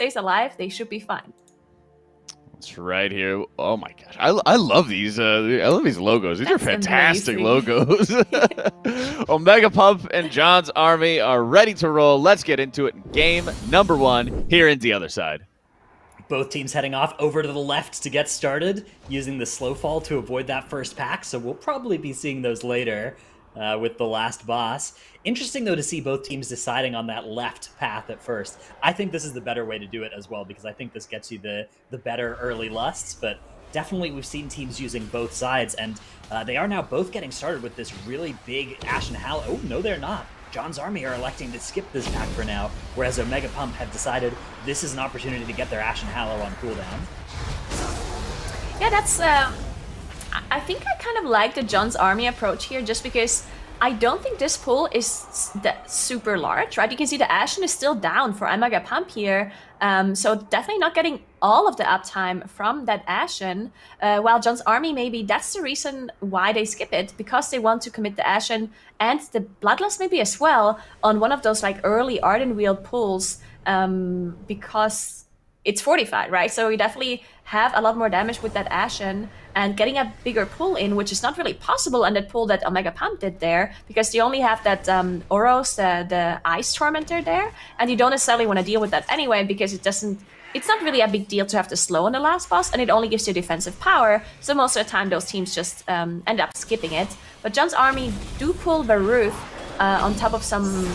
stays alive, they should be fine. That's right here. Oh my gosh, I love these. I love these logos. These That's are fantastic amazing. logos. Omega Pump and John's army are ready to roll. Let's get into it. Game number 1 here in the other side. Both teams heading off over to the left to get started, using the slow fall to avoid that first pack, so we'll probably be seeing those later with the last boss. Interesting, though, to see both teams deciding on that left path at first. I think this is the better way to do it as well, because I think this gets you the better early lusts, but definitely we've seen teams using both sides, and they are now both getting started with this really big Ashen Hallow. Oh, no, they're not. John's army are electing to skip this pack for now, whereas Omega Pump have decided this is an opportunity to get their Ashen Hallow on cooldown. Yeah, that's... I think I kind of like the John's army approach here, just because I don't think this pool is that super large, right? You can see the Ashen is still down for Omega Pump here, so definitely not getting all of the uptime from that Ashen, while John's army, maybe that's the reason why they skip it, because they want to commit the Ashen and the Bloodlust maybe as well on one of those like early Arden Wheel pulls, because it's fortified, right? So you definitely have a lot more damage with that Ashen, and getting a bigger pull in, which is not really possible on that pull that Omega Pump did there, because you only have that Oros, the Ice Tormentor there, and you don't necessarily want to deal with that anyway, because it's not really a big deal to have to slow on the last boss, and it only gives you defensive power, so most of the time those teams just end up skipping it. But John's army do pull Baruth on top of some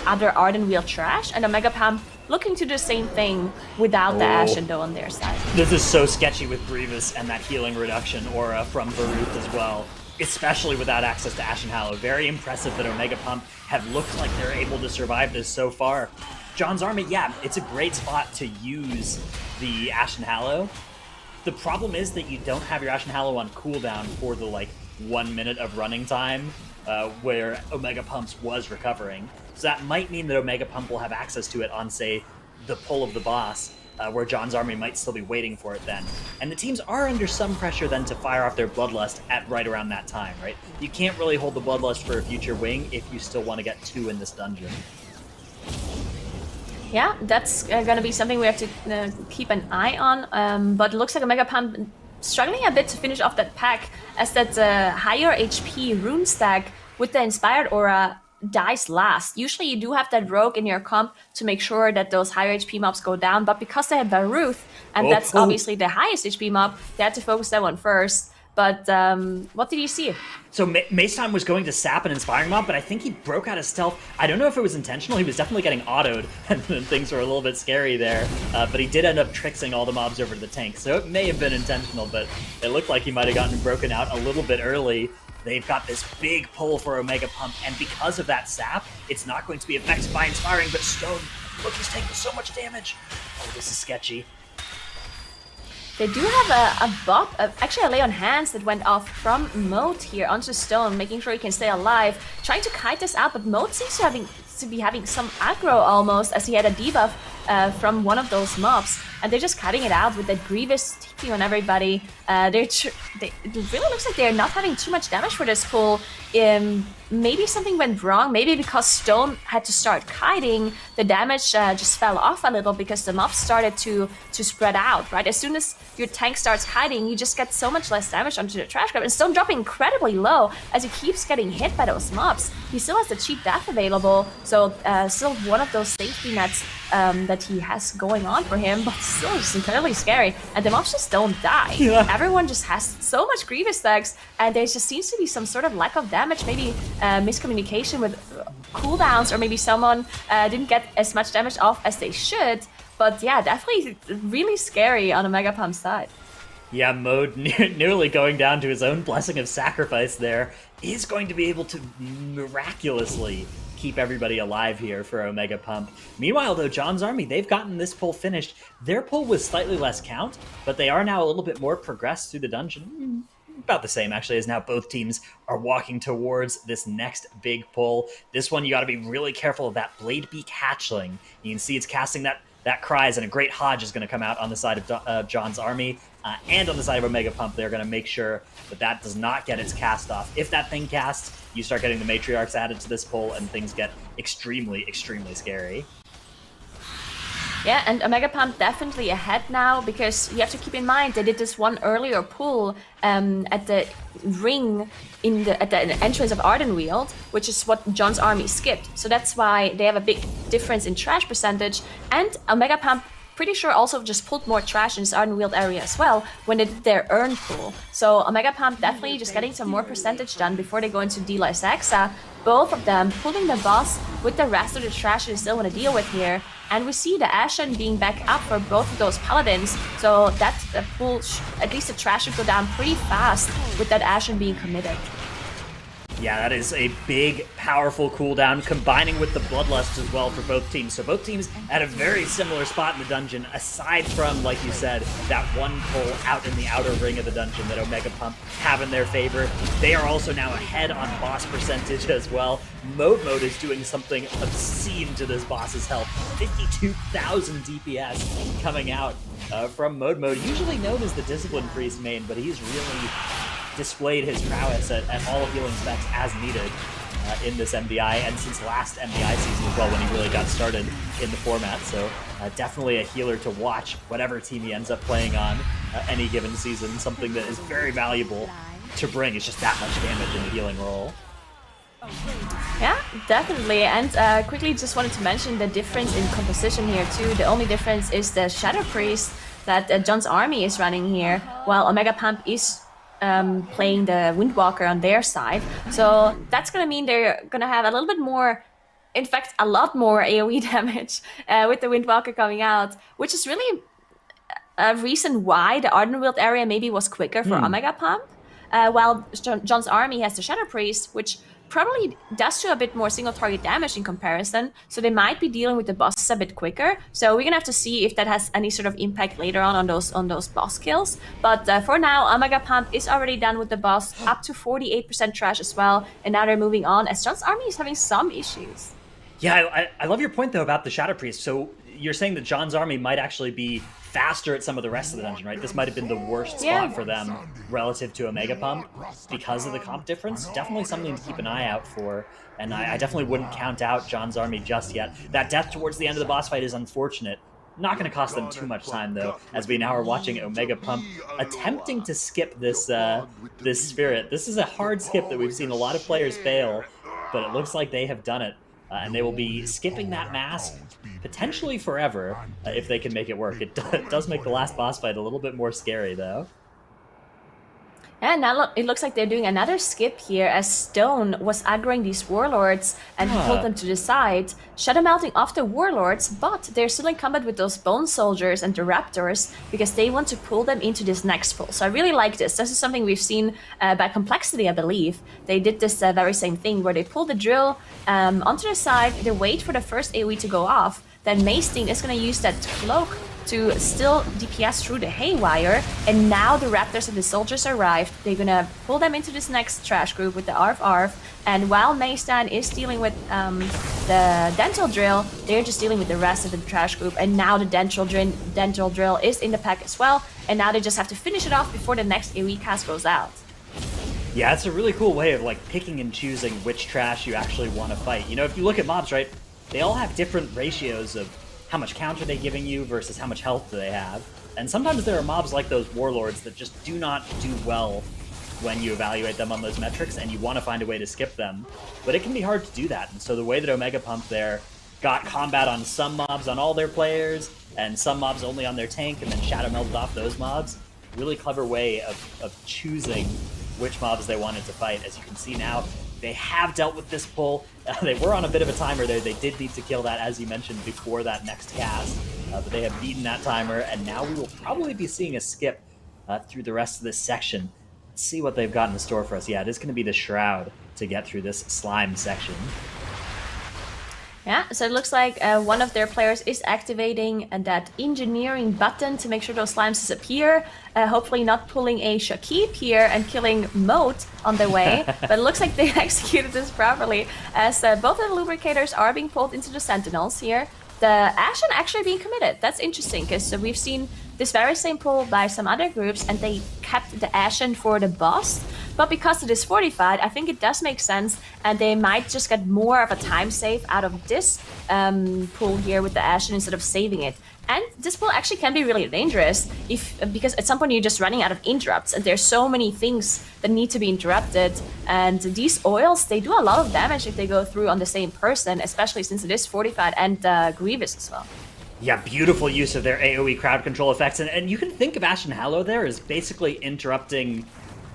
other Arden Wheel trash, and Omega Pump looking to do the same thing without the Ashen though on their side. This is so sketchy with Grievous and that healing reduction aura from Baruth as well, especially without access to Ashen Hallow. Very impressive that Omega Pump have looked like they're able to survive this so far. John's army, yeah, it's a great spot to use the Ashen Hallow. The problem is that you don't have your Ashen Hallow on cooldown for the 1 minute of running time where Omega Pump's was recovering. So that might mean that Omega Pump will have access to it on, say, the pull of the boss, where John's army might still be waiting for it then. And the teams are under some pressure then to fire off their Bloodlust at right around that time, right? You can't really hold the Bloodlust for a future wing if you still want to get 2 in this dungeon. Yeah, that's going to be something we have to keep an eye on, but it looks like Omega Pump struggling a bit to finish off that pack, as that higher HP rune stack with the Inspired Aura dies last. Usually you do have that rogue in your comp to make sure that those higher HP mobs go down, but because they had Baruth, and that's obviously the highest HP mob, they had to focus that one first. But what did you see? So Mace Time was going to sap an Inspiring Mob, but I think he broke out of stealth. I don't know if it was intentional. He was definitely getting autoed, and things were a little bit scary there. But he did end up tricksing all the mobs over to the tank, so it may have been intentional, but it looked like he might have gotten broken out a little bit early. They've got this big pull for Omega Pump, and because of that sap, it's not going to be affected by Inspiring, but Stone, look, he's taking so much damage. Oh, this is sketchy. They do have a bop, actually a lay on hands that went off from Moat here onto Stone, making sure he can stay alive, trying to kite this out, but Moat seems to be having some aggro almost, as he had a debuff from one of those mobs, and they're just cutting it out with that Grievous TP on everybody. It really looks like they're not having too much damage for this pull. Maybe something went wrong, maybe because Stone had to start kiting, the damage just fell off a little because the mobs started to spread out, right? As soon as your tank starts kiting, you just get so much less damage onto the trash grab, and Stone dropping incredibly low as he keeps getting hit by those mobs. He still has the cheap death available, so still one of those safety nets that he has going on for him, but still just incredibly scary, and the mobs just don't die. Yeah. Everyone just has so much Grievous stacks, and there just seems to be some sort of lack of damage, maybe miscommunication with cooldowns, or maybe someone didn't get as much damage off as they should. But yeah, definitely really scary on Omega Pump's side. Yeah, Mode nearly going down to his own blessing of sacrifice there is going to be able to miraculously keep everybody alive here for Omega Pump. Meanwhile, though, John's army, they've gotten this pull finished. Their pull was slightly less count, but they are now a little bit more progressed through the dungeon. About the same, actually, as now both teams are walking towards this next big pull. This one, you got to be really careful of that Bladebeak Hatchling. You can see it's casting that cries, and a great Hodge is going to come out on the side of John's army, and on the side of Omega Pump. They're going to make sure that does not get its cast off. If that thing casts, you start getting the Matriarchs added to this pull, and things get extremely, extremely scary. Yeah, and Omega Pump definitely ahead now, because you have to keep in mind they did this one earlier pull at the ring at the entrance of Ardenweald, which is what John's army skipped. So that's why they have a big difference in trash percentage. And Omega Pump, pretty sure, also just pulled more trash in this Ardenweald area as well when they did their earn pull. So Omega Pump definitely just getting some more percentage done before they go into D-Lysaxa. Both of them pulling the boss with the rest of the trash they still want to deal with here. And we see the Ashen being back up for both of those paladins. So that pull, at least the trash should go down pretty fast with that Ashen being committed. Yeah, that is a big, powerful cooldown, combining with the Bloodlust as well for both teams. So both teams at a very similar spot in the dungeon, aside from, like you said, that one pull out in the outer ring of the dungeon that Omega Pump have in their favor. They are also now ahead on boss percentage as well. Mode is doing something obscene to this boss's health. 52,000 DPS coming out from Mode, usually known as the Discipline Priest main, but he's really displayed his prowess at all healing specs as needed in this MDI, and since last MDI season as well, when he really got started in the format. So definitely a healer to watch, whatever team he ends up playing on any given season. Something that is very valuable to bring. It's just that much damage in the healing role. Yeah, definitely. And quickly just wanted to mention the difference in composition here too. The only difference is the Shadow Priest that John's army is running here, while Omega Pump is playing the Windwalker on their side. So that's going to mean they're going to have a little bit more, in fact, a lot more AoE damage with the Windwalker coming out, which is really a reason why the Ardenweald area maybe was quicker for Omega Pump, while John's army has the Shadow Priest, which probably does do a bit more single target damage in comparison, so they might be dealing with the bosses a bit quicker. So we're gonna have to see if that has any sort of impact later on those boss kills. But for now, Omega Pump is already done with the boss, up to 48% trash as well, and now they're moving on as John's army is having some issues. Yeah, I love your point though about the Shadow Priest. So you're saying that John's army might actually be faster at some of the rest of the dungeon, right? This might have been the worst spot for them relative to Omega Pump because of the comp difference. Definitely something to keep an eye out for, and I definitely wouldn't count out John's army just yet. That death towards the end of the boss fight is unfortunate. Not going to cost them too much time though, as we now are watching Omega Pump attempting to skip this this spirit. This is a hard skip that we've seen a lot of players fail, but it looks like they have done it. And they will be skipping that mask potentially forever if they can make it work. It does make the last boss fight a little bit more scary, though. And now look, it looks like they're doing another skip here, as Stone was aggroing these warlords and he pulled them to the side, shadow melting off the warlords, but they're still in combat with those bone soldiers and the raptors because they want to pull them into this next pull. So I really like this. This is something we've seen by Complexity, I believe. They did this very same thing where they pull the drill onto the side, they wait for the first AoE to go off, then Maesting is going to use that cloak to still DPS through the haywire, and now the raptors and the soldiers arrived. They're gonna pull them into this next trash group with the Arf, and while Maestan is dealing with the dental drill, they're just dealing with the rest of the trash group, and now the dental drill is in the pack as well, and now they just have to finish it off before the next AoE cast goes out. Yeah, it's a really cool way of like picking and choosing which trash you actually want to fight. You know, if you look at mobs, right, they all have different ratios of how much counter are they giving you versus how much health do they have. And sometimes there are mobs like those warlords that just do not do well when you evaluate them on those metrics, and you want to find a way to skip them. But it can be hard to do that. And so the way that Omega Pump there got combat on some mobs on all their players, and some mobs only on their tank, and then shadow melted off those mobs, really clever way of choosing which mobs they wanted to fight. As you can see now, they have dealt with this pull. They were on a bit of a timer there. They did need to kill that, as you mentioned, before that next cast. But they have beaten that timer, and now we will probably be seeing a skip through the rest of this section. Let's see what they've got in store for us. Yeah, it is going to be the Shroud to get through this slime section. Yeah, so it looks like one of their players is activating that engineering button to make sure those slimes disappear. Hopefully not pulling a Shakib here and killing Moat on their way. But it looks like they executed this properly, as both of the lubricators are being pulled into the Sentinels here. The Ashen actually being committed. That's interesting, because we've seen this very same pull by some other groups, and they kept the Ashen for the boss. But because it is fortified, I think it does make sense, and they might just get more of a time save out of this pull here with the Ashen instead of saving it. And this pull actually can be really dangerous because at some point you're just running out of interrupts, and there's so many things that need to be interrupted. And these oils, they do a lot of damage if they go through on the same person, especially since it is fortified and Grievous as well. Yeah, beautiful use of their AoE crowd control effects, and you can think of Ashen Hallow there as basically interrupting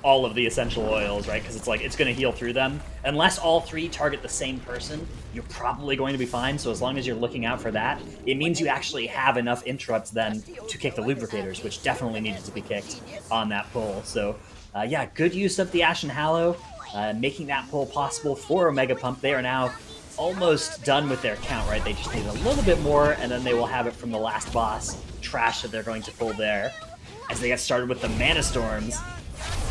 all of the essential oils, right? Because it's like, it's going to heal through them. Unless all three target the same person, you're probably going to be fine. So as long as you're looking out for that, it means you actually have enough interrupts then to kick the lubricators, which definitely needed to be kicked on that pull. So yeah, good use of the Ashen Hallow, making that pull possible for Omega Pump. They are now almost done with their count, right? They just need a little bit more, and then they will have it from the last boss, Trash, that they're going to pull there. As they get started with the Mana Storms,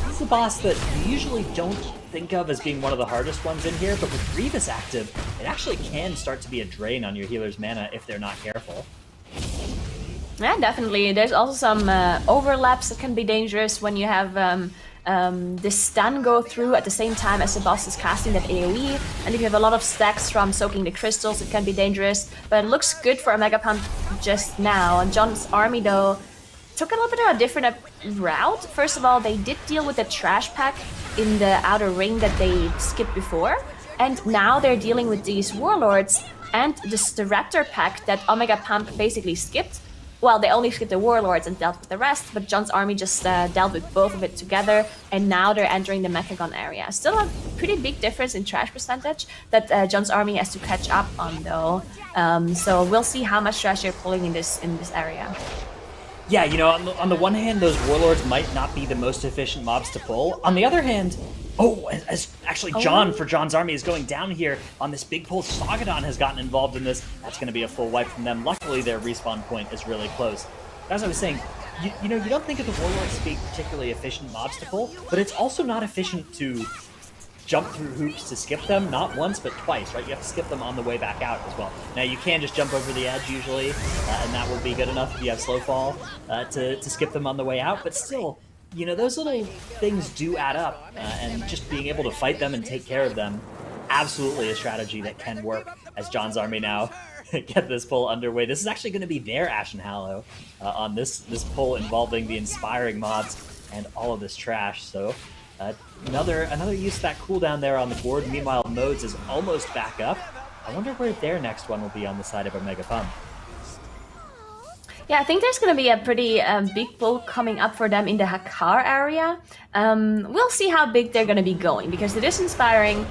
this is a boss that you usually don't think of as being one of the hardest ones in here, but with Grievous active, it actually can start to be a drain on your healer's mana if they're not careful. Yeah, definitely. There's also some overlaps that can be dangerous when you have this stun go through at the same time as the boss is casting that AoE, and if you have a lot of stacks from soaking the crystals, it can be dangerous, but it looks good for Omega Pump just now. And John's army, though, took a little bit of a different route. First of all, they did deal with the trash pack in the outer ring that they skipped before, and now they're dealing with these warlords and the raptor pack that Omega Pump basically skipped. Well, they only skipped the warlords and dealt with the rest, but John's army just dealt with both of it together, and now they're entering the Mechagon area. Still a pretty big difference in trash percentage that John's army has to catch up on, though. So we'll see how much trash they're pulling in this area. Yeah, you know, on the one hand, those warlords might not be the most efficient mobs to pull. On the other hand, John, for John's army, is going down here on this big pull. Sagadon has gotten involved in this. That's going to be a full wipe from them. Luckily, their respawn point is really close. As I was saying, you know, you don't think of the warlords as being particularly efficient mobs to pull, but it's also not efficient to jump through hoops to skip them, not once, but twice, right? You have to skip them on the way back out as well. Now, you can just jump over the edge usually, and that will be good enough if you have slow fall to skip them on the way out, but still, you know, those little things do add up, and just being able to fight them and take care of them, absolutely a strategy that can work as John's army now get this pull underway. This is actually going to be their Ashen Hallow on this pull involving the inspiring mobs and all of this trash, so another use of that cooldown there on the board. Meanwhile, Modes is almost back up. I wonder where their next one will be on the side of Omega Pump. Yeah, I think there's going to be a pretty big pull coming up for them in the Hakar area. We'll see how big they're going to be going, because it is inspiring,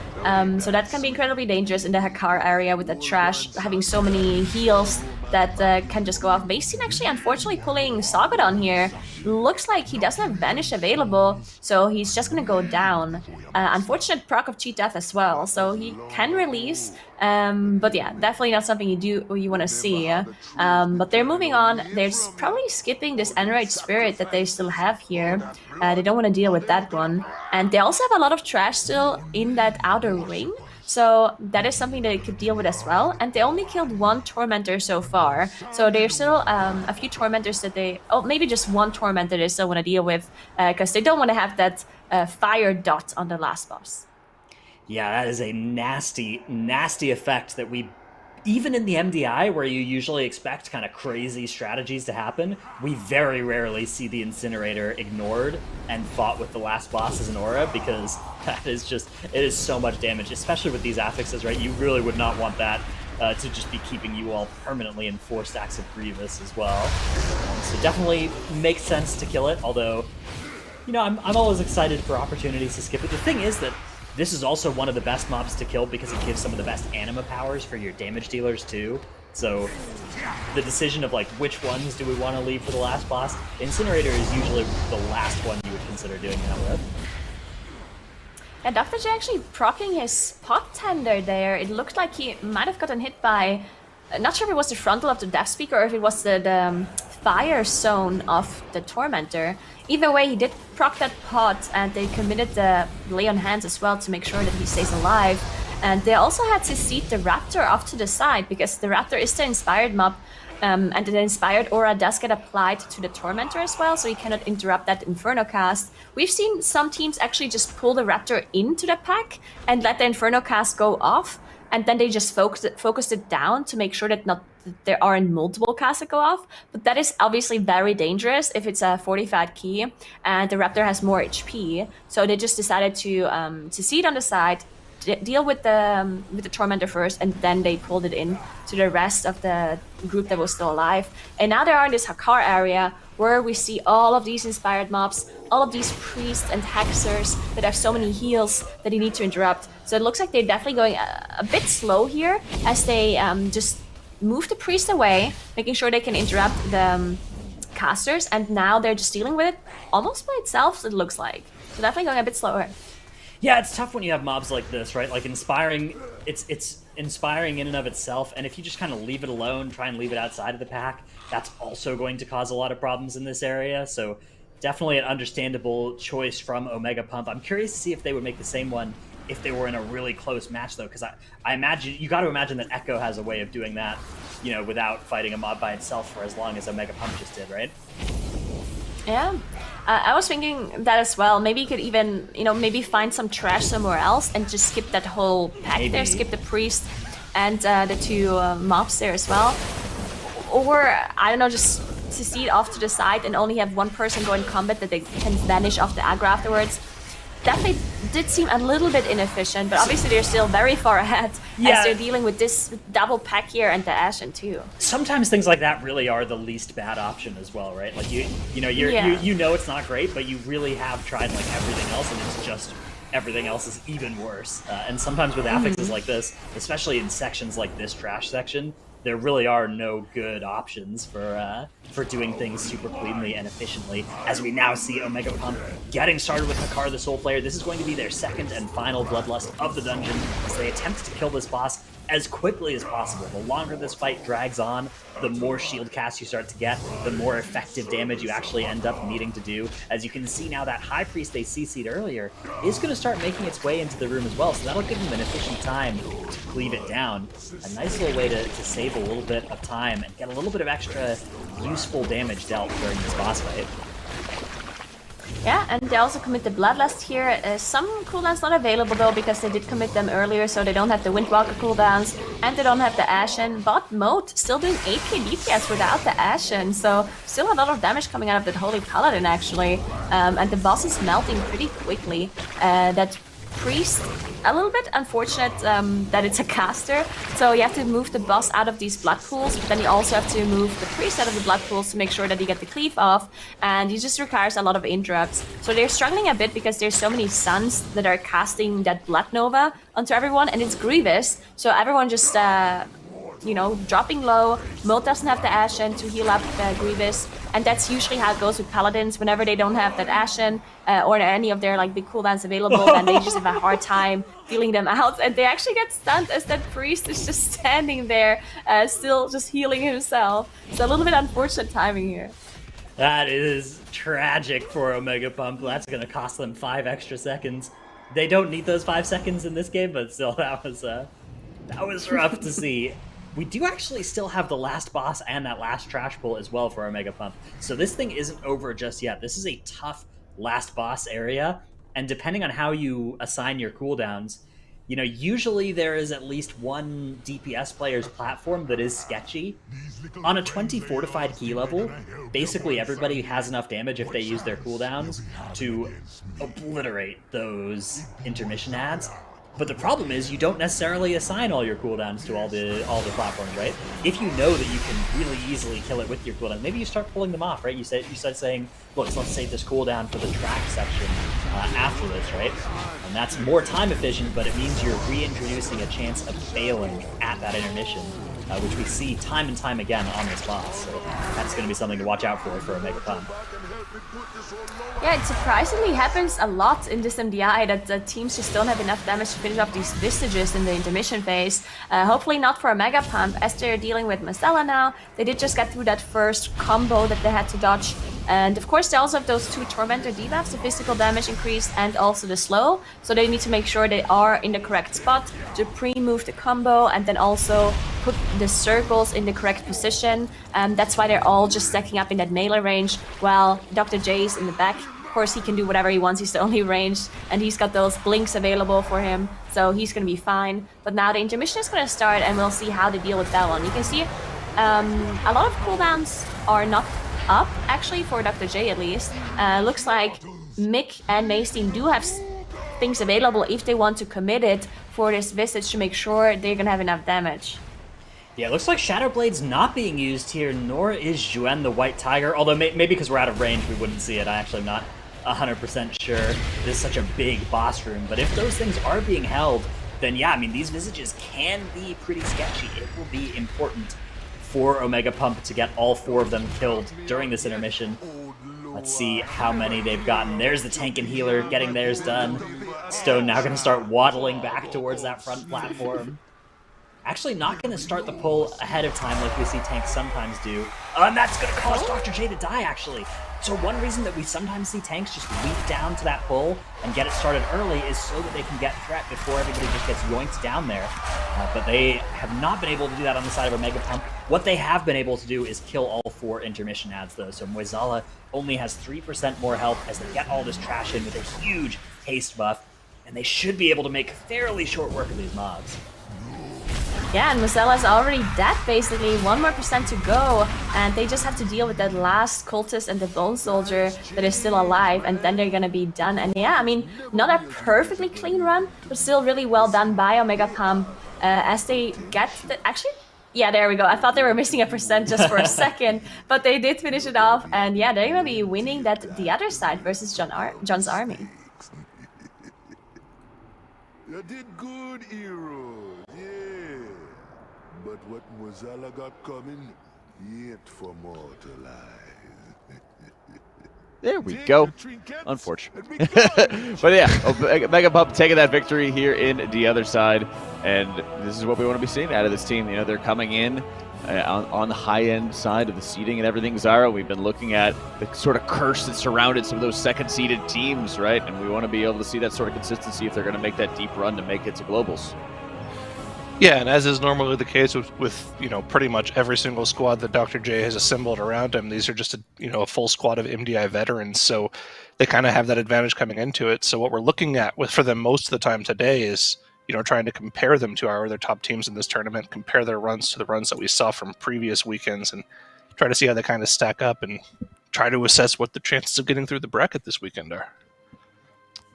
so that can be incredibly dangerous in the Hakar area with the trash having so many heals that can just go off. Basin actually, unfortunately, pulling Sagadon here. Looks like he doesn't have Banish available, so he's just going to go down. Unfortunate proc of Cheat Death as well, so he can release, but yeah, definitely not something you want to see. But they're moving on. They're probably skipping this Enraged Spirit that they still have here. They don't want to deal with that one. And they also have a lot of trash still in that outer ring, so that is something they could deal with as well. And they only killed one Tormentor so far, so there's still a few Tormentors that maybe just one Tormentor they still want to deal with, because they don't want to have that fire dot on the last boss. Yeah, that is a nasty, nasty effect that we, even in the MDI, where you usually expect kind of crazy strategies to happen, we very rarely see the Incinerator ignored and fought with the last boss as an aura, because that is just, it is so much damage, especially with these affixes, right? You really would not want that to just be keeping you all permanently in 4 stacks of Grievous as well. So definitely makes sense to kill it, although, you know, I'm always excited for opportunities to skip it. The thing is that this is also one of the best mobs to kill because it gives some of the best anima powers for your damage dealers too. So the decision of like which ones do we want to leave for the last boss, Incinerator is usually the last one you would consider doing that with. And Dr. J actually proccing his pot tender there. It looked like he might have gotten hit by, not sure if it was the frontal of the Death Speaker or if it was the fire zone of the Tormentor. Either way, he did proc that pot, and they committed the lay on hands as well to make sure that he stays alive. And they also had to seat the Raptor off to the side, because the Raptor is the inspired mob, and the inspired aura does get applied to the Tormentor as well, so he cannot interrupt that Inferno cast. We've seen some teams actually just pull the Raptor into the pack and let the Inferno cast go off, and then they just focused it down to make sure that there aren't multiple casts that go off. But that is obviously very dangerous if it's a fortified key and the Raptor has more HP. So they just decided to see it on the side, deal with the Tormentor first, and then they pulled it in to the rest of the group that was still alive. And now they are in this Hakar area where we see all of these inspired mobs, all of these priests and hexers that have so many heals that you need to interrupt. So it looks like they're definitely going a bit slow here as they just move the priest away, making sure they can interrupt the casters, and now they're just dealing with it almost by itself, it looks like. So definitely going a bit slower. Yeah, it's tough when you have mobs like this, right? Like inspiring, it's inspiring in and of itself, and if you just kind of leave it alone, try and leave it outside of the pack, that's also going to cause a lot of problems in this area. So definitely an understandable choice from Omega Pump. I'm curious to see if they would make the same one if they were in a really close match, though, because I imagine, you got to imagine that Echo has a way of doing that, you know, without fighting a mob by itself for as long as Omega Pump just did, right? Yeah, I was thinking that as well. Maybe you could even, you know, maybe find some trash somewhere else and just skip that whole pack there, skip the priest and the two mobs there as well. Or, I don't know, just to see it off to the side and only have one person go in combat that they can vanish off the aggro afterwards. Definitely did seem a little bit inefficient, but obviously they're still very far ahead as they're dealing with this double pack here and the Ashen too. Sometimes things like that really are the least bad option as well, right? Like you know it's not great, but you really have tried like everything else, and it's just everything else is even worse. And sometimes with affixes like this, especially in sections like this trash section, there really are no good options for doing things super cleanly and efficiently, as we now see Omega Pump getting started with Hakar, the Soul Player. This is going to be their second and final Bloodlust of the dungeon as they attempt to kill this boss as quickly as possible. The longer this fight drags on, the more shield casts you start to get, the more effective damage you actually end up needing to do. As you can see now, that High Priest they CC'd earlier is going to start making its way into the room as well, so that'll give them an efficient time to cleave it down. A nice little way to save a little bit of time and get a little bit of extra useful damage dealt during this boss fight. Yeah, and they also commit the Bloodlust here. Some cooldowns not available though, because they did commit them earlier, so they don't have the Windwalker cooldowns, and they don't have the Ashen. But Moat still doing 8k DPS without the Ashen, so still a lot of damage coming out of that Holy Paladin actually. And the boss is melting pretty quickly. That Priest, a little bit unfortunate that it's a caster, so you have to move the boss out of these blood pools, but then you also have to move the priest out of the blood pools to make sure that you get the cleave off, and it just requires a lot of interrupts. So they're struggling a bit because there's so many suns that are casting that blood nova onto everyone, and it's Grievous, so everyone just you know, dropping low. Moat doesn't have the Ashen to heal up Grievous, and that's usually how it goes with Paladins. Whenever they don't have that Ashen or any of their like big cooldowns available, then they just have a hard time dealing them out, and they actually get stunned as that priest is just standing there, still just healing himself. So a little bit unfortunate timing here. That is tragic for Omega Pump. That's going to cost them 5 extra seconds. They don't need those 5 seconds in this game, but still, that was rough to see. We do actually still have the last boss and that last trash pull as well for Omega Pump. So this thing isn't over just yet. This is a tough last boss area, and depending on how you assign your cooldowns, you know, usually there is at least one DPS player's platform that is sketchy. On a 20 fortified key level, basically everybody has enough damage if they use their cooldowns to obliterate those intermission ads. But the problem is you don't necessarily assign all your cooldowns to all the platforms, right? If you know that you can really easily kill it with your cooldown, maybe you start pulling them off, right? You start saying, look, let's save this cooldown for the track section after this, right? And that's more time efficient, but it means you're reintroducing a chance of failing at that intermission, which we see time and time again on this boss. So that's going to be something to watch out for Omega Pump. Yeah, it surprisingly happens a lot in this MDI that the teams just don't have enough damage to finish off these Vestiges in the intermission phase. Hopefully not for a Mega Pump, as they're dealing with Marcella now. They did just get through that first combo that they had to dodge. And of course they also have those 2 Tormentor debuffs, the physical damage increase and also the slow. So they need to make sure they are in the correct spot to pre-move the combo and then also put the circles in the correct position. That's why they're all just stacking up in that melee range, while Dr. J is in the back course, he can do whatever he wants. He's the only ranged, and he's got those blinks available for him, so he's going to be fine. But now the intermission is going to start, and we'll see how they deal with that one. You can see a lot of cooldowns are not up, actually, for Dr. J at least. Looks like Mick and May's team do have things available if they want to commit it for this Visage to make sure they're going to have enough damage. Yeah, it looks like Shadow Blade's not being used here, nor is Zhuan the White Tiger, although maybe because we're out of range we wouldn't see it. I'm actually not 100% sure. This is such a big boss room, but if those things are being held, then yeah, I mean, these Visages can be pretty sketchy. It will be important for Omega Pump to get all 4 of them killed during this intermission. Let's see how many they've gotten. There's the tank and healer getting theirs done. Stone now going to start waddling back towards that front platform. Actually not going to start the pull ahead of time like we see tanks sometimes do. And that's going to cause Dr. J to die, actually. So one reason that we sometimes see tanks just leap down to that pull and get it started early is so that they can get threat before everybody just gets yoinked down there. But they have not been able to do that on the side of Omega Pump. What they have been able to do is kill all 4 intermission ads, though. So Moizala only has 3% more health as they get all this trash in with a huge haste buff. And they should be able to make fairly short work of these mobs. Yeah, and Moizella's already dead, basically. 1% more to go, and they just have to deal with that last cultist and the Bone Soldier that is still alive, and then they're gonna be done. And yeah, I mean, not a perfectly clean run, but still really well done by Omega Pump as they get the... Actually, yeah, there we go. I thought they were missing a percent just for a second, but they did finish it off, and yeah, they're gonna be winning that the other side versus John's army. You did good, hero. Yeah. But what Moizala got coming, yet for mortal eyes. There we go. Unfortunate. But yeah, Mega Pump taking that victory here in the other side. And this is what we want to be seeing out of this team. You know, they're coming in on the high-end side of the seeding and everything. Zyro, we've been looking at the sort of curse that surrounded some of those second-seeded teams, right? And we want to be able to see that sort of consistency if they're going to make that deep run to make it to Globals. Yeah, and as is normally the case with you know, pretty much every single squad that Dr. J has assembled around him, these are just a full squad of MDI veterans, so they kind of have that advantage coming into it. So what we're looking at for them most of the time today is, you know, trying to compare them to our other top teams in this tournament, compare their runs to the runs that we saw from previous weekends, and try to see how they kind of stack up and try to assess what the chances of getting through the bracket this weekend are.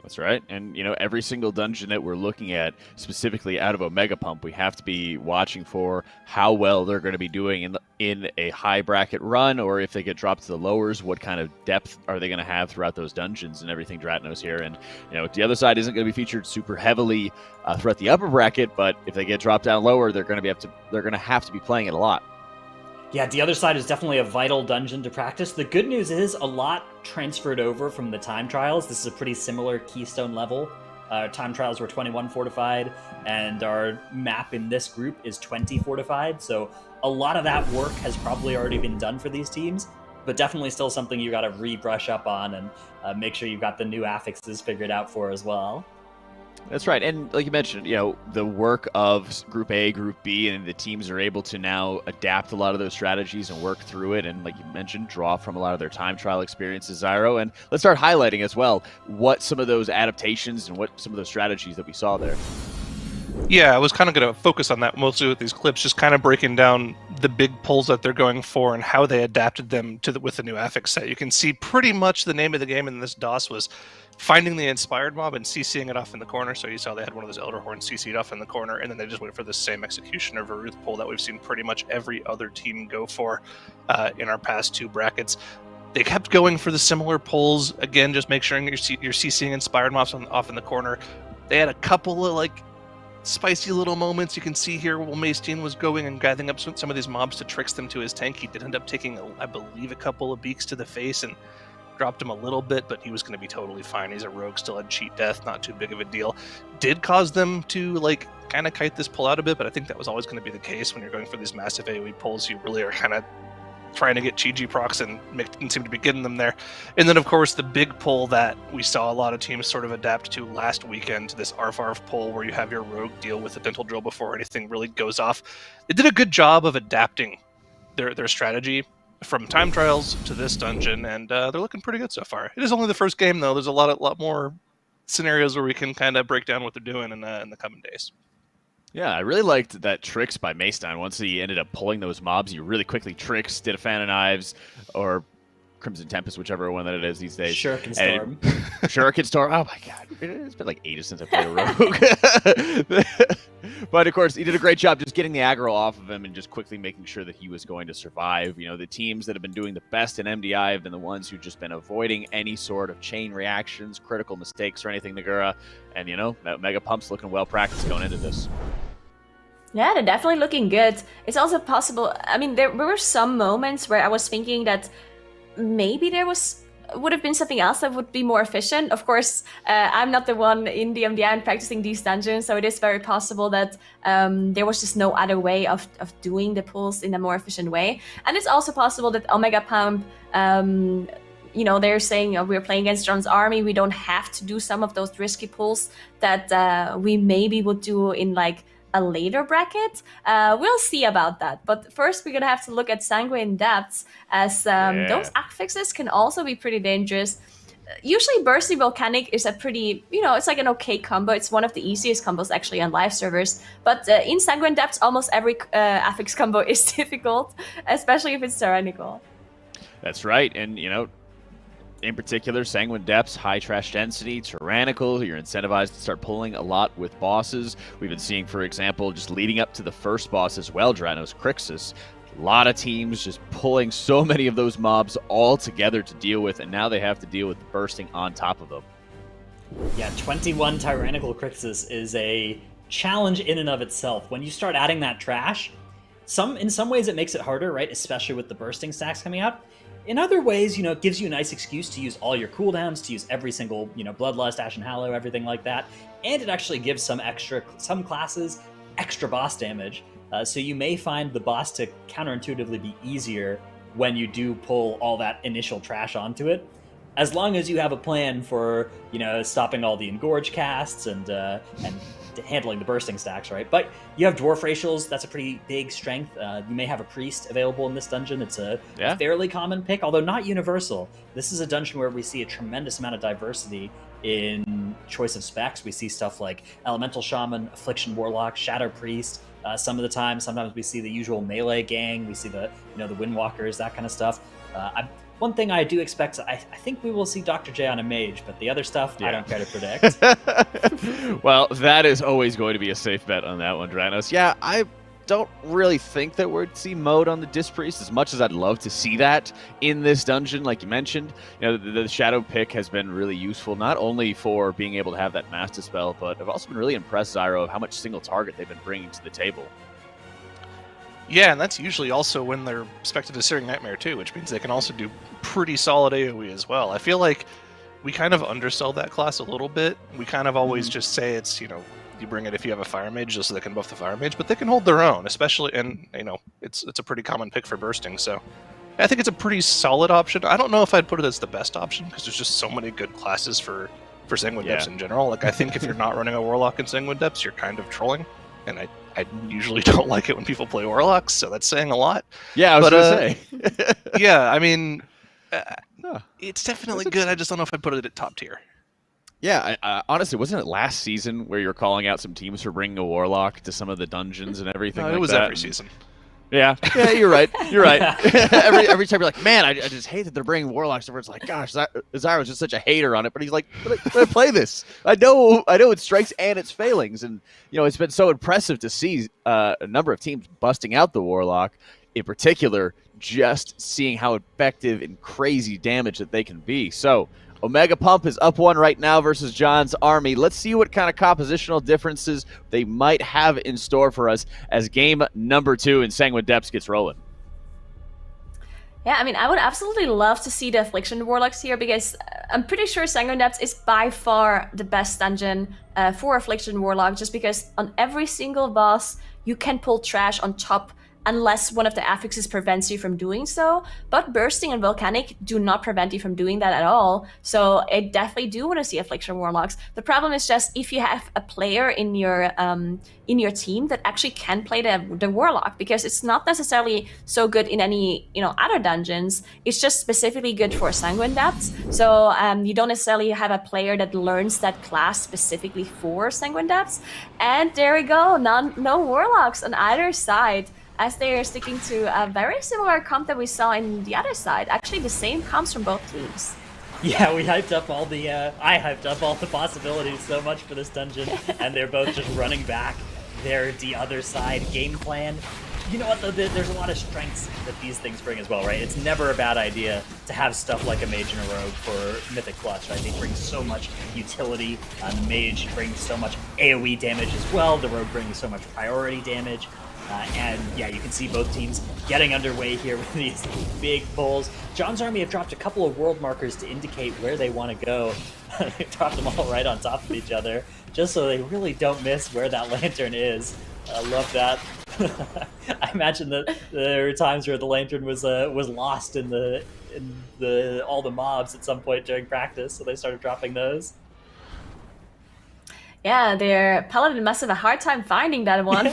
That's right. And, you know, every single dungeon that we're looking at, specifically out of Omega Pump, we have to be watching for how well they're going to be doing in a high bracket run, or if they get dropped to the lowers, what kind of depth are they going to have throughout those dungeons and everything Dratnos here. And, you know, the other side isn't going to be featured super heavily throughout the upper bracket, but if they get dropped down lower, they're going to have to be playing it a lot. Yeah, the other side is definitely a vital dungeon to practice. The good news is a lot transferred over from the time trials. This is a pretty similar Keystone level. Time trials were 21 fortified, and our map in this group is 20 fortified. So a lot of that work has probably already been done for these teams, but definitely still something you got to rebrush up on and make sure you've got the new affixes figured out for as well. That's right. And like you mentioned, you know, the work of Group A, Group B, and the teams are able to now adapt a lot of those strategies and work through it. And like you mentioned, draw from a lot of their time trial experiences, Zyro. And let's start highlighting as well what some of those adaptations and what some of those strategies that we saw there. Yeah, I was kind of going to focus on that mostly with these clips, just kind of breaking down the big pulls that they're going for and how they adapted them to with the new affix set. You can see pretty much the name of the game in this DOS was finding the inspired mob and CCing it off in the corner. So you saw they had one of those Elder Horns CC'd off in the corner, and then they just went for the same execution of Varuth pull that we've seen pretty much every other team go for in our past 2 brackets. They kept going for the similar pulls. Again, just make sure you're CCing inspired mobs off in the corner. They had a couple of like spicy little moments. You can see here while Maystine was going and gathering up some of these mobs to tricks them to his tank. He did end up taking, I believe, a couple of beaks to the face and dropped him a little bit, but he was going to be totally fine. He's a rogue, still had cheat death, not too big of a deal. Did cause them to like kind of kite this pull out a bit, but I think that was always going to be the case when you're going for these massive AoE pulls. You really are kind of trying to get Chi-Ji procs and didn't seem to be getting them there. And then, of course, the big pull that we saw a lot of teams sort of adapt to last weekend, this Arf pull where you have your rogue deal with the dental drill before anything really goes off. They did a good job of adapting their strategy from time trials to this dungeon, and they're looking pretty good so far. It is only the first game, though. There's a lot more scenarios where we can kind of break down what they're doing in the coming days. Yeah, I really liked that tricks by Maystein. Once he ended up pulling those mobs, you really quickly tricks, did a Fan of Knives, or Crimson Tempest, whichever one that it is these days. Shuriken Storm. Shuriken Storm. Oh my god, it's been like ages since I played a rogue. But of course, he did a great job just getting the aggro off of him and just quickly making sure that he was going to survive. You know, the teams that have been doing the best in MDI have been the ones who've just been avoiding any sort of chain reactions, critical mistakes, or anything, Nagura. And you know, Mega Pump's looking well practiced going into this. Yeah, they're definitely looking good. It's also possible. I mean, there were some moments where I was thinking that maybe would have been something else that would be more efficient. Of course, I'm not the one in the MDI and practicing these dungeons, so it is very possible that there was just no other way of doing the pulls in a more efficient way. And it's also possible that Omega Pump, you know, they're saying we're playing against John's army, we don't have to do some of those risky pulls that we maybe would do in like a later bracket. We'll see about that. But first, we're gonna have to look at Sanguine Depths, as those affixes can also be pretty dangerous. Usually, Bursty Volcanic is a pretty, you know, it's like an okay combo. It's one of the easiest combos actually on live servers. But in Sanguine Depths, almost every affix combo is difficult, especially if it's tyrannical. That's right, and you know, in particular, Sanguine Depths, high trash density, tyrannical. You're incentivized to start pulling a lot with bosses. We've been seeing, for example, just leading up to the first boss as well, Dranos Crixus. A lot of teams just pulling so many of those mobs all together to deal with, and now they have to deal with the bursting on top of them. Yeah, 21 Tyrannical Crixus is a challenge in and of itself. When you start adding that trash, in some ways it makes it harder, right? Especially with the bursting stacks coming out. In other ways, you know, it gives you a nice excuse to use all your cooldowns, to use every single, you know, Bloodlust, Ashen Hallow, everything like that. And it actually gives some classes extra boss damage. So you may find the boss to counterintuitively be easier when you do pull all that initial trash onto it. As long as you have a plan for, you know, stopping all the Engorge casts and handling the bursting stacks, right? But you have Dwarf Racials, that's a pretty big strength. You may have a Priest available in this dungeon. It's a fairly common pick, although not universal. This is a dungeon where we see a tremendous amount of diversity in choice of specs. We see stuff like Elemental Shaman, Affliction Warlock, Shadow Priest. Some of the time, sometimes we see the usual melee gang. We see the Windwalkers, that kind of stuff. One thing I do expect, I think we will see Dr. J on a mage, but the other stuff, I don't care to predict. Well, that is always going to be a safe bet on that one, Dranos. Yeah, I don't really think that we'd see mode on the Disc Priest as much as I'd love to see that in this dungeon, like you mentioned. You know, the Shadow pick has been really useful, not only for being able to have that Mass Dispel, but I've also been really impressed, Zyro, of how much single target they've been bringing to the table. Yeah, and that's usually also when they're expected to Searing Nightmare too, which means they can also do pretty solid AoE as well. I feel like we kind of undersell that class a little bit. We kind of always just say it's, you know, you bring it if you have a Fire Mage just so they can buff the Fire Mage, but they can hold their own, especially, and, you know, it's a pretty common pick for bursting, so I think it's a pretty solid option. I don't know if I'd put it as the best option, because there's just so many good classes for Sanguine Depths in general. Like, I think if you're not running a Warlock in Sanguine Depths, you're kind of trolling, and I usually don't like it when people play Warlocks, so that's saying a lot. Yeah, I was going to say. Yeah, I mean, it's definitely good. I just don't know if I'd put it at top tier. Yeah, honestly, wasn't it last season where you were calling out some teams for bringing a Warlock to some of the dungeons and everything like that? It was every season. Yeah, you're right. You're right. every time you're like, man, I just hate that they're bringing Warlocks over. It's like, gosh, Zyro's just such a hater on it. But he's like, but I play this. I know its strengths and its failings. And, you know, it's been so impressive to see a number of teams busting out the Warlock, in particular, just seeing how effective and crazy damage that they can be. So Omega Pump is up 1 right now versus John's army. Let's see what kind of compositional differences they might have in store for us as game number 2 in Sanguine Depths gets rolling. Yeah, I mean, I would absolutely love to see the Affliction Warlocks here, because I'm pretty sure Sanguine Depths is by far the best dungeon for Affliction Warlock, just because on every single boss, you can pull trash on top unless one of the affixes prevents you from doing so. But Bursting and Volcanic do not prevent you from doing that at all. So I definitely do want to see Affliction Warlocks. The problem is just if you have a player in your team that actually can play the Warlock, because it's not necessarily so good in any other dungeons. It's just specifically good for Sanguine Depths. So you don't necessarily have a player that learns that class specifically for Sanguine Depths. And there we go, no Warlocks on either side, as they are sticking to a very similar comp that we saw in the other side. Actually, the same comps from both teams. Yeah, we hyped up all the, I hyped up all the possibilities so much for this dungeon, and they're both just running back the other side game plan. You know what, though, there's a lot of strengths that these things bring as well, right? It's never a bad idea to have stuff like a mage and a rogue for Mythic Clutch, right? They bring so much utility. The mage brings so much AoE damage as well. The rogue brings so much priority damage. And yeah, you can see both teams getting underway here with these big pulls. John's army have dropped a couple of world markers to indicate where they want to go. They dropped them all right on top of each other, just so they really don't miss where that lantern is. I love that. I imagine that there were times where the lantern was lost in all the mobs at some point during practice, so they started dropping those. Yeah, their Paladin must have a hard time finding that one.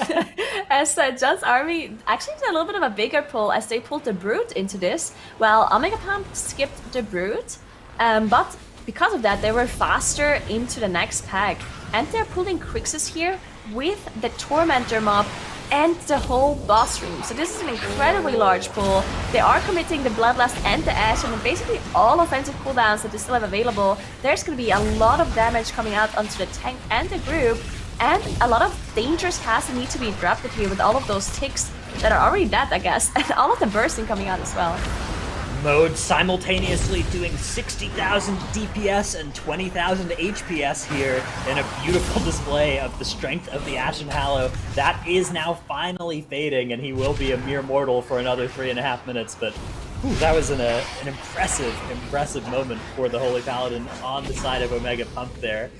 As John's army actually did a little bit of a bigger pull as they pulled the Brute into this, while Omega Pump skipped the Brute. But because of that, they were faster into the next pack. And they're pulling Crixus here with the Tormentor mob and the whole boss room. So this is an incredibly large pull. They are committing the Bloodlust and the Ash, and basically all offensive cooldowns that they still have available. There's going to be a lot of damage coming out onto the tank and the group, and a lot of dangerous casts that need to be interrupted here with all of those ticks that are already dead, I guess, and all of the bursting coming out as well. Mode simultaneously doing 60,000 DPS and 20,000 HPS here in a beautiful display of the strength of the Ashen Hallow. That is now finally fading, and he will be a mere mortal for another 3.5 minutes, but that was an impressive moment for the Holy Paladin on the side of Omega Pump there.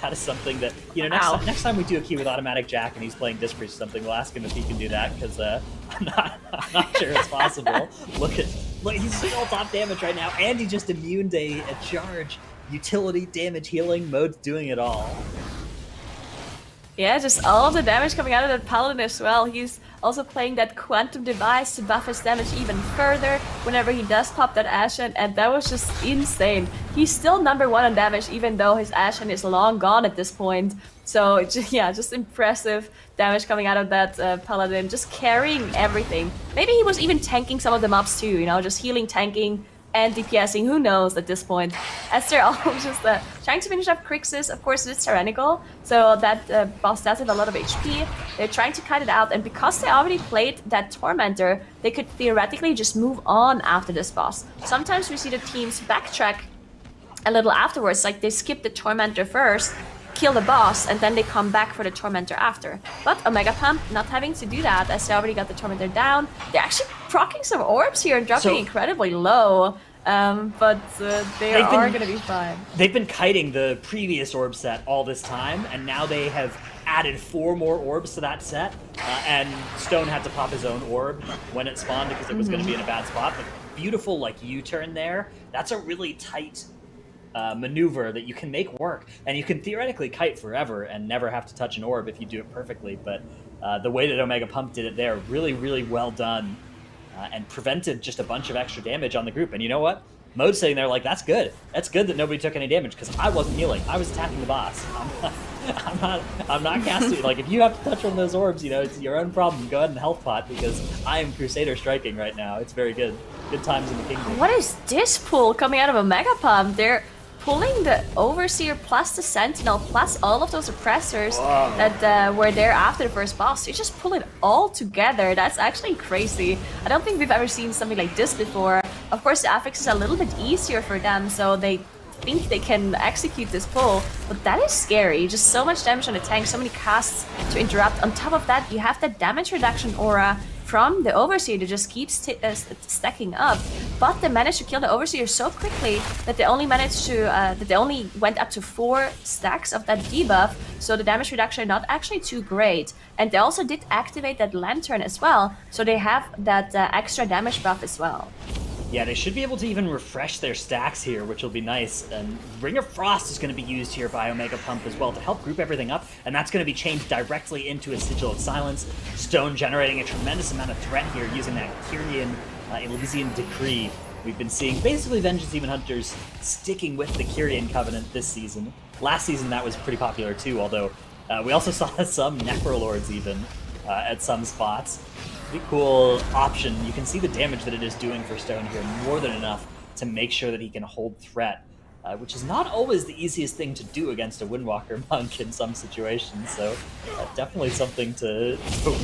That is something that, next time we do a key with Automatic Jack and he's playing Disc Priest or something, we'll ask him if he can do that, because I'm not sure it's possible. Look, he's still top damage right now, and he just immuned a charge. Utility, damage, healing, Mode's doing it all. Yeah, just all of the damage coming out of that Paladin as well. He's also playing that Quantum Device to buff his damage even further whenever he does pop that Ashen, and that was just insane. He's still #1 on damage, even though his Ashen is long gone at this point. So, just impressive damage coming out of that Paladin, just carrying everything. Maybe he was even tanking some of the mobs too, just healing, tanking, and DPSing, who knows at this point, as they're all just trying to finish off Crixus. Of course, it's tyrannical, so that boss does have a lot of HP. They're trying to cut it out, and because they already played that Tormentor, they could theoretically just move on after this boss. Sometimes we see the teams backtrack a little afterwards, like they skip the Tormentor first, kill the boss, and then they come back for the Tormentor after. But Omega Pump not having to do that, as they already got the Tormentor down. They're actually proccing some orbs here and dropping incredibly low, but they are going to be fine. They've been kiting the previous orb set all this time, and now they have added 4 more orbs to that set, and Stone had to pop his own orb when it spawned because it was going to be in a bad spot. But beautiful U-turn there. That's a really tight maneuver that you can make work, and you can theoretically kite forever and never have to touch an orb if you do it perfectly, but the way that Omega Pump did it there, really, really well done, and prevented just a bunch of extra damage on the group. And you know what? Mode's sitting there like, that's good. That's good that nobody took any damage, because I wasn't healing. I was attacking the boss. I'm not casting. If you have to touch one of those orbs, it's your own problem. Go ahead and health pot, because I am Crusader striking right now. It's very good. Good times in the kingdom. What is this pull coming out of Omega Pump? They're pulling the Overseer plus the Sentinel plus all of those oppressors that were there after the first boss. You just pull it all together. That's actually crazy. I don't think we've ever seen something like this before. Of course, the affix is a little bit easier for them, so they think they can execute this pull, but that is scary. Just so much damage on the tank, so many casts to interrupt. On top of that, you have that damage reduction aura from the Overseer that just keeps stacking up. but they managed to kill the Overseer so quickly that they only managed to, that they only went up to 4 stacks of that debuff, so the damage reduction not actually too great. And they also did activate that Lantern as well, so they have that extra damage buff as well. Yeah, they should be able to even refresh their stacks here, which will be nice. And Ring of Frost is going to be used here by Omega Pump as well to help group everything up, and that's going to be changed directly into a Sigil of Silence. Stone generating a tremendous amount of threat here using that Kyrian Elysian Decree. We've been seeing basically Vengeance Demon Hunters sticking with the Kyrian Covenant this season. Last season that was pretty popular too, although we also saw some Necrolords even at some spots. Pretty cool option. You can see the damage that it is doing for Stone here, more than enough to make sure that he can hold threat, which is not always the easiest thing to do against a Windwalker monk in some situations, so definitely something to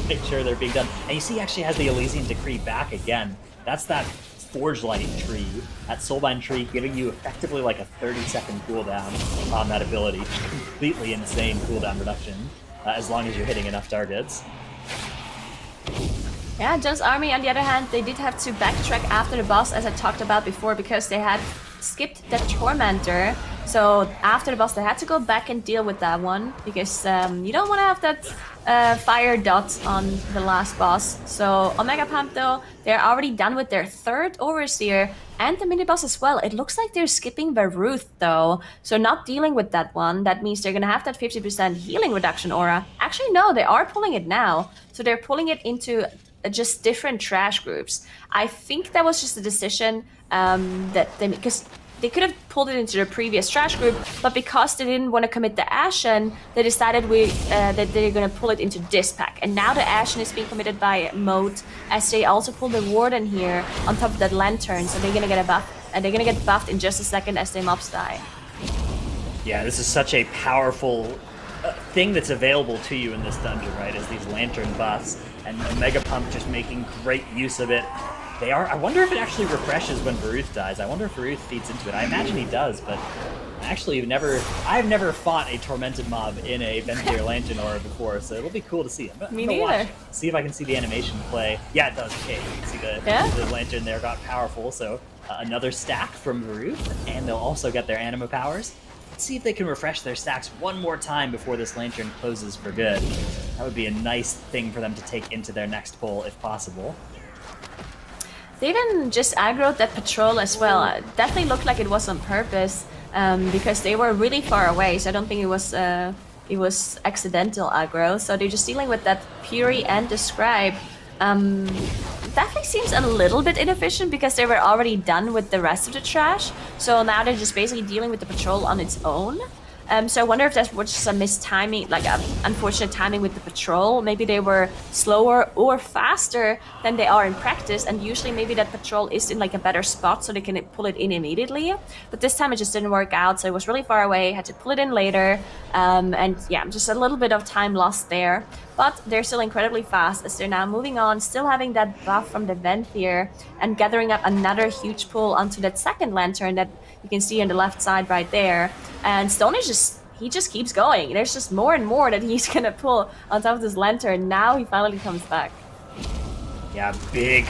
make sure they're being done. And you see he actually has the Elysian Decree back again. That's that Forge Light tree, that Soulbind tree, giving you effectively like a 30-second cooldown on that ability. Completely insane cooldown reduction, as long as you're hitting enough targets. Yeah, John's army, on the other hand, they did have to backtrack after the boss, as I talked about before, because they had skipped that Tormentor. So after the boss, they had to go back and deal with that one, because you don't want to have that fire dot on the last boss. So Omega Pump, though, they're already done with their 3rd Overseer and the mini-boss as well. It looks like they're skipping Baruth, though, so not dealing with that one. That means they're going to have that 50% healing reduction aura. Actually, no, they are pulling it now. So they're pulling it into just different trash groups. I think that was just a decision that they, because they could have pulled it into the previous trash group, but because they didn't want to commit the Ashen, they decided that they're going to pull it into this pack. And now the Ashen is being committed by Moat, as they also pull the Warden here on top of that Lantern, so they're going to get a buff, and they're going to get buffed in just a second as their mobs die. Yeah, this is such a powerful thing that's available to you in this dungeon, right, is these Lantern buffs, and Omega Pump just making great use of it. They are. I wonder if it actually refreshes when Baruth dies. I wonder if Baruth feeds into it. I imagine he does, but actually I've never fought a tormented mob in a Venthyr Lantern aura before, so it'll be cool to see. Me neither. See if I can see the animation play. Yeah, it does. Okay, you can see the Lantern there got powerful, so another stack from Baruth, and they'll also get their anima powers. Let's see if they can refresh their stacks one more time before this Lantern closes for good. That would be a nice thing for them to take into their next pull, if possible. They even just aggroed that patrol as well. It definitely looked like it was on purpose, because they were really far away, so I don't think it was accidental aggro. So they're just dealing with that Fury and the Scribe. Definitely seems a little bit inefficient because they were already done with the rest of the trash. So now they're just basically dealing with the patrol on its own. So I wonder if that was just a mistiming, like a unfortunate timing with the patrol. Maybe they were slower or faster than they are in practice, and usually maybe that patrol is in like a better spot so they can pull it in immediately. But this time it just didn't work out, so it was really far away, had to pull it in later, and yeah, just a little bit of time lost there. But they're still incredibly fast as they're now moving on, still having that buff from the Venthyr, and gathering up another huge pull onto that second Lantern that you can see on the left side right there. And Stone is he just keeps going. There's just more and more that he's gonna pull on top of this Lantern. Now he finally comes back. Yeah, big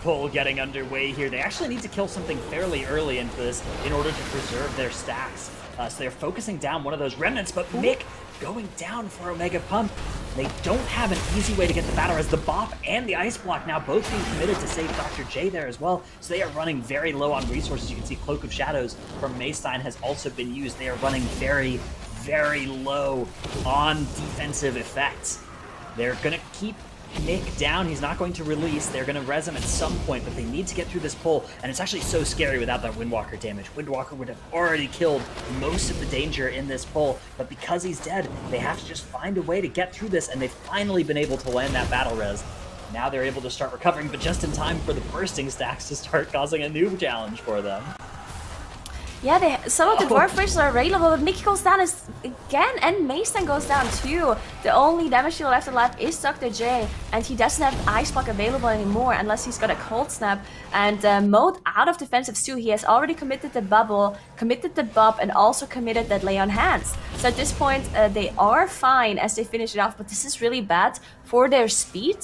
pull getting underway here. They actually need to kill something fairly early into this in order to preserve their stacks. So they're focusing down one of those remnants, but Mick going down for Omega Pump. They don't have an easy way to get the battle, as the Bop and the Ice Block now both being committed to save Dr. J there as well. So they are running very low on resources. You can see Cloak of Shadows from Maystein has also been used. They are running very, very low on defensive effects. They're going to keep Mick down. He's not going to release. They're going to res him at some point, but they need to get through this pull, and it's actually so scary without that Windwalker damage. Windwalker would have already killed most of the danger in this pull, but because he's dead, they have to just find a way to get through this, and they've finally been able to land that battle res. Now they're able to start recovering, but just in time for the bursting stacks to start causing a new challenge for them. Yeah, some of the dwarf races are available, but Mickey goes down again, and Maystein goes down too. The only damage dealer left alive is Dr. J, and he doesn't have Ice Block available anymore unless he's got a Cold Snap. And Mode out of defensives too. He has already committed the Bubble, committed the Bop, and also committed that Lay on Hands. So at this point, they are fine as they finish it off, but this is really bad for their speed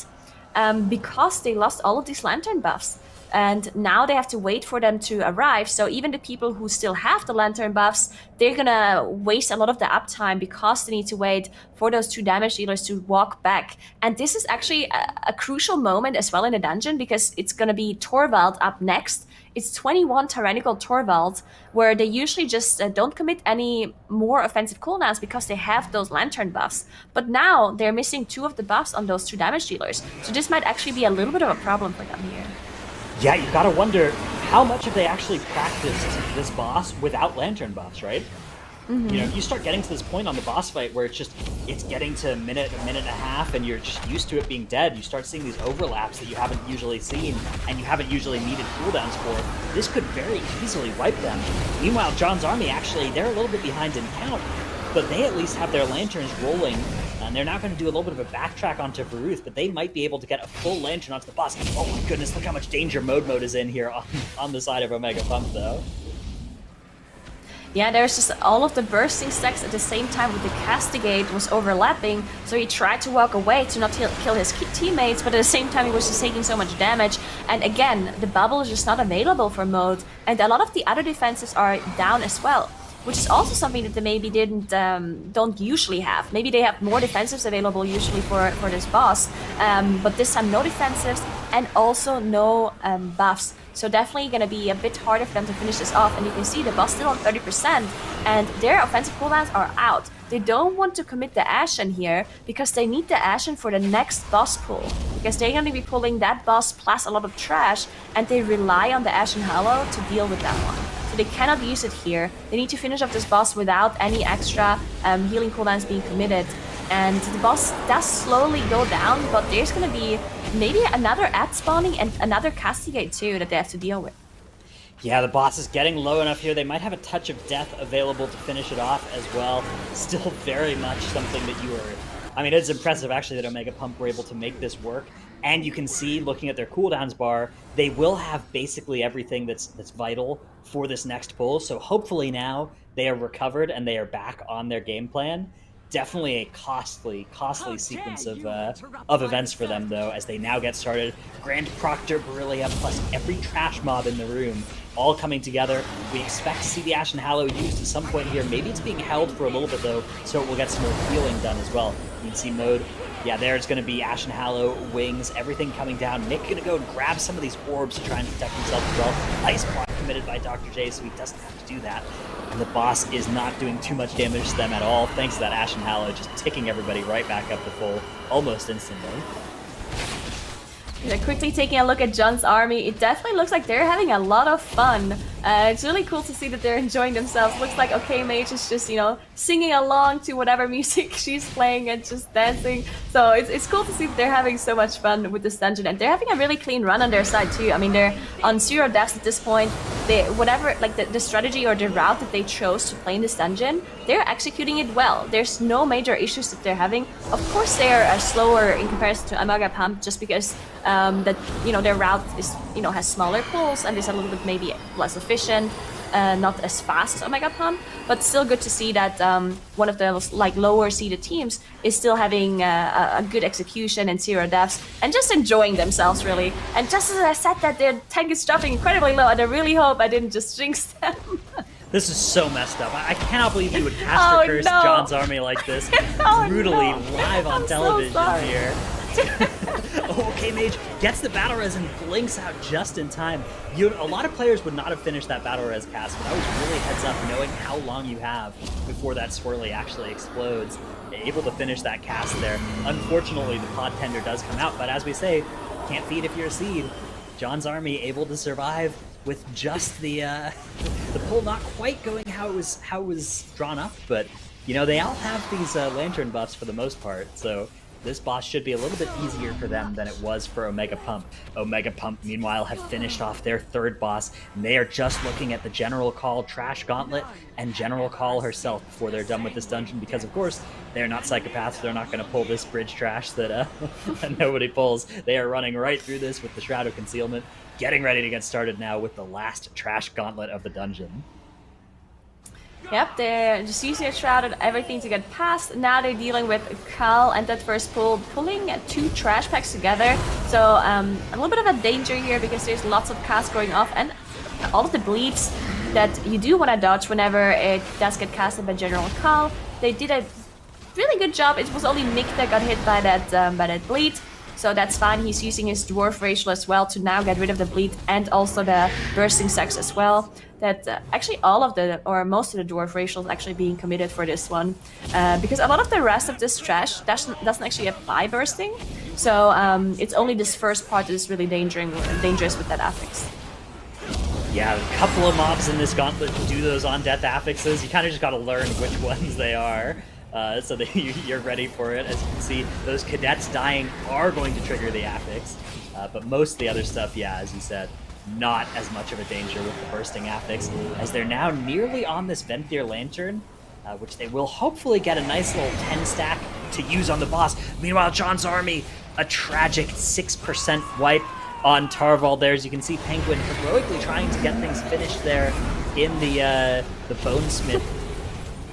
because they lost all of these Lantern buffs. and now they have to wait for them to arrive. So even the people who still have the lantern buffs, they're gonna waste a lot of the uptime because they need to wait for those 2 damage dealers to walk back. And this is actually a crucial moment as well in the dungeon, because it's gonna be Torvald up next. It's 21 Tyrannical Torvald, where they usually just don't commit any more offensive cooldowns because they have those lantern buffs. But now they're missing 2 of the buffs on those 2 damage dealers. So this might actually be a little bit of a problem for them here. Yeah, you gotta wonder how much have they actually practiced this boss without lantern buffs, right? You know, if you start getting to this point on the boss fight where it's getting to a minute and a half, and you're just used to it being dead, you start seeing these overlaps that you haven't usually seen and you haven't usually needed cooldowns for. This could very easily wipe them. Meanwhile, John's army, actually, they're a little bit behind in count, but they at least have their lanterns rolling, and they're not going to do a little bit of a backtrack onto Varuth, but they might be able to get a full lantern onto the boss. Oh my goodness, look how much danger mode is in here on the side of Omega Pump, though. Yeah, there's just all of the bursting stacks at the same time with the Castigate was overlapping, so he tried to walk away to not kill his teammates, but at the same time he was just taking so much damage. And again, the bubble is just not available for Mode, and a lot of the other defenses are down as well, which is also something that they maybe don't usually have. Maybe they have more defensives available usually for this boss, but this time no defensives and also no buffs. So definitely going to be a bit harder for them to finish this off. And you can see the boss still on 30%, and their offensive cooldowns are out. They don't want to commit the Ashen here because they need the Ashen for the next boss pull, because they're going to be pulling that boss plus a lot of trash, and they rely on the Ashen Hallow to deal with that one. So they cannot use it here. They need to finish off this boss without any extra healing cooldowns being committed. And the boss does slowly go down, but there's going to be maybe another ad spawning and another Castigate too that they have to deal with. Yeah, the boss is getting low enough here. They might have a touch of death available to finish it off as well. Still very much something that you are... I mean, it's impressive actually that Omega Pump were able to make this work. And you can see, looking at their cooldowns bar, they will have basically everything that's vital for this next pull. So hopefully now they are recovered and they are back on their game plan. Definitely a costly sequence of events for them, though, as they now get started. Grand Proctor, Brillia, plus every trash mob in the room, all coming together. We expect to see the Ashen Hallow used at some point here. Maybe it's being held for a little bit, though, so we'll get some more healing done as well. You can see Mode. Yeah, there's going to be Ashen Hallow, wings, everything coming down. Nick going to go and grab some of these orbs to try and protect himself as well. Ice block committed by Dr. J, so he doesn't have to do that. And the boss is not doing too much damage to them at all, thanks to that Ashen Hallow just ticking everybody right back up to full almost instantly. Yeah, quickly taking a look at John's army, it definitely looks like they're having a lot of fun. It's really cool to see that they're enjoying themselves. Looks like OK Mage is just, you know, singing along to whatever music she's playing and just dancing. So it's cool to see that they're having so much fun with this dungeon, and they're having a really clean run on their side too. I mean, they're on 0 deaths at this point. They, whatever, like the strategy or the route that they chose to play in this dungeon, they're executing it well. There's no major issues that they're having. Of course, they're slower in comparison to Omega Pump, just because that, you know, their route is, you know, has smaller pulls and is a little bit maybe less efficient, not as fast as Omega Pump, but still good to see that one of the like lower seeded teams is still having a good execution and 0 deaths and just enjoying themselves really. And just as I said that their tank is dropping incredibly low, and I really hope I didn't just jinx them. This is so messed up. I cannot believe you would cast a curse John's army like this brutally live on television here. OK Mage gets the battle res and blinks out just in time. A lot of players would not have finished that battle res cast, but that was really heads up, knowing how long you have before that swirly actually explodes. Able to finish that cast there. Unfortunately, the pod tender does come out, but as we say, can't feed if you're a seed. John's army able to survive with just the pull not quite going how it was drawn up, but you know, they all have these lantern buffs for the most part, so this boss should be a little bit easier for them than it was for Omega Pump. Omega Pump, meanwhile, have finished off their 3rd boss, and they are just looking at the General Call Trash Gauntlet and General Call herself before they're done with this dungeon, because, of course, they're not psychopaths. They're not going to pull this bridge trash that nobody pulls. They are running right through this with the Shroud of Concealment, getting ready to get started now with the last Trash Gauntlet of the dungeon. Yep, they're just using a Shroud and everything to get past. Now they're dealing with Kal and that first pull, pulling 2 trash packs together. So a little bit of a danger here because there's lots of cast going off and all of the bleeds that you do want to dodge whenever it does get casted by General Kal. They did a really good job. It was only Mick that got hit by that bleed. So that's fine. He's using his Dwarf Racial as well to now get rid of the bleed and also the Bursting Sex as well. That actually all of the, or most of the Dwarf Racials actually being committed for this one. Because a lot of the rest of this trash doesn't actually apply Bursting. So it's only this first part that is really dangerous with that affix. Yeah, a couple of mobs in this gauntlet do those on-death affixes. You kind of just got to learn which ones they are. So that you're ready for it. As you can see, those cadets dying are going to trigger the affix, but most of the other stuff, yeah, as you said, not as much of a danger with the bursting affix, as they're now nearly on this Venthyr Lantern, which they will hopefully get a nice little 10 stack to use on the boss. Meanwhile, John's army, a tragic 6% wipe on Tarvald there. As you can see, Penguin heroically trying to get things finished there in the Bonesmith,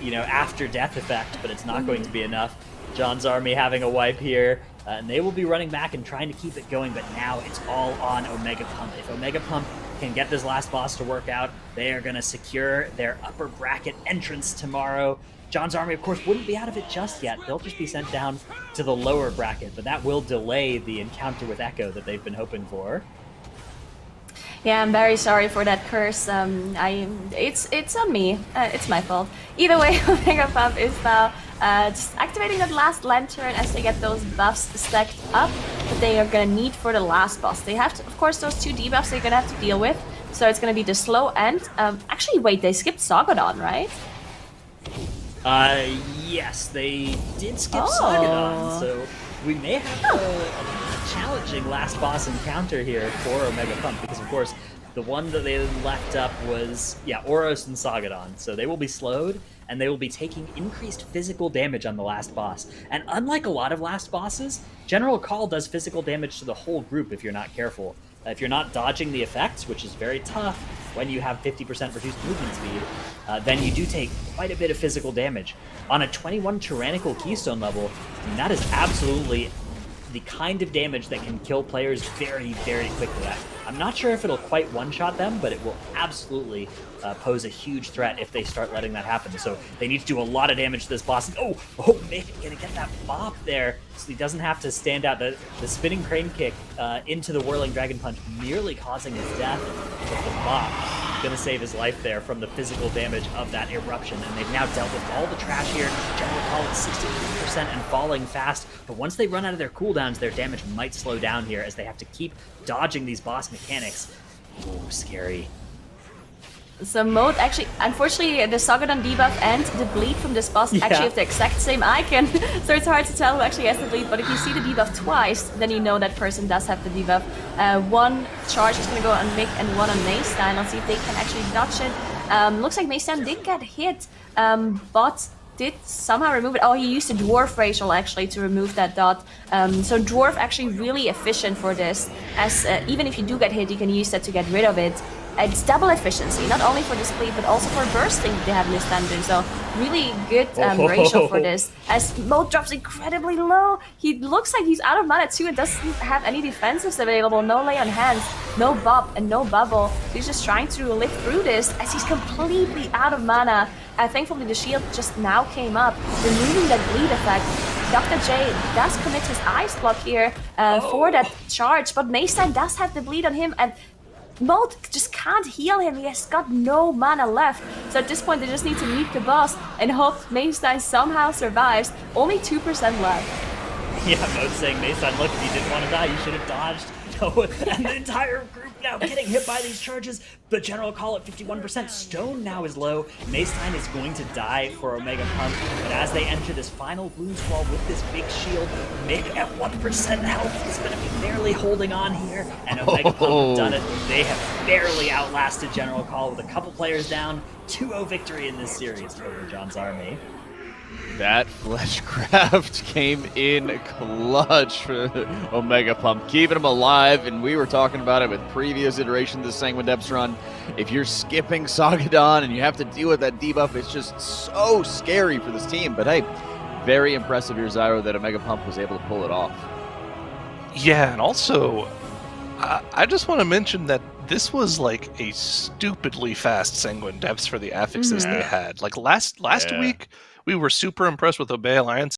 you know, after death effect, but it's not going to be enough. John's army having a wipe here, and they will be running back and trying to keep it going, but now it's all on Omega Pump. If Omega Pump can get this last boss to work out, they are going to secure their upper bracket entrance tomorrow. John's army, of course, wouldn't be out of it just yet. They'll just be sent down to the lower bracket, but that will delay the encounter with Echo that they've been hoping for. Yeah, I'm very sorry for that curse. It's on me. It's my fault. Either way, Omega Pump is now just activating that last lantern as they get those buffs stacked up that they are gonna need for the last boss. They have to, of course, those 2 debuffs they're gonna have to deal with. So it's gonna be the slow end. Actually, wait, they skipped Sagadon, right? Yes, they did skip Sagadon, so we may have a challenging last boss encounter here for Omega Pump, because of course the one that they left up was, yeah, Oros and Sagadon, so they will be slowed and they will be taking increased physical damage on the last boss. And unlike a lot of last bosses, General Call does physical damage to the whole group if you're not careful. If you're not dodging the effects, which is very tough when you have 50% reduced movement speed, then you do take quite a bit of physical damage. On a 21 Tyrannical Keystone level, that is absolutely the kind of damage that can kill players very, very quickly. I'm not sure if it'll quite one-shot them, but it will absolutely pose a huge threat if they start letting that happen. So they need to do a lot of damage to this boss. Oh, Mick gonna get that bop there, so he doesn't have to stand out. The spinning crane kick into the whirling dragon punch, nearly causing his death. But the bop gonna save his life there from the physical damage of that eruption. And they've now dealt with all the trash here. General Call at 63% and falling fast. But once they run out of their cooldowns, their damage might slow down here as they have to keep dodging these boss mechanics. Ooh, scary. So Mode actually, unfortunately, the Sagadon debuff and the bleed from this boss actually have the exact same icon. So it's hard to tell who actually has the bleed, but if you see the debuff twice, then you know that person does have the debuff. One charge is going to go on Mick and one on Maystein. Let's see if they can actually dodge it. Looks like Maystein did get hit, but did somehow remove it. Oh, he used a Dwarf Racial actually to remove that dot. So Dwarf actually really efficient for this, as even if you do get hit, you can use that to get rid of it. It's double efficiency, not only for this bleed, but also for bursting they have in this dungeon. So really good ratio for this. As Mode drops incredibly low, he looks like he's out of mana too and doesn't have any defensives available. No lay on hands, no bop, and no bubble. So he's just trying to live through this as he's completely out of mana. Thankfully, the shield just now came up, removing that bleed effect. Dr. J does commit his ice block here for that charge, but Maystein does have the bleed on him, and Mode just can't heal him. He has got no mana left. So at this point, they just need to meet the boss and hope Maystein somehow survives. Only 2% left. Yeah, Mode saying, Maystein, look, if you didn't want to die, you should have dodged. No, and the entire group now getting hit by these charges. The General Call at 51%. Stone now is low. Maystein is going to die for Omega Pump. But as they enter this final Bloons Wall with this big shield, Mick at 1% health is going to be barely holding on here. And Omega Pump have done it. They have barely outlasted General Call with a couple players down. 2-0 victory in this series over John's army. That Fleshcraft came in clutch for Omega Pump, keeping him alive, and we were talking about it with previous iterations of the Sanguine Depths run. If you're skipping Sagadon and you have to deal with that debuff, it's just so scary for this team. But hey, very impressive here, Zyro, that Omega Pump was able to pull it off. Yeah, and also, I just want to mention that this was like a stupidly fast Sanguine Depths for the affixes they had. Like last week, we were super impressed with Obey Alliance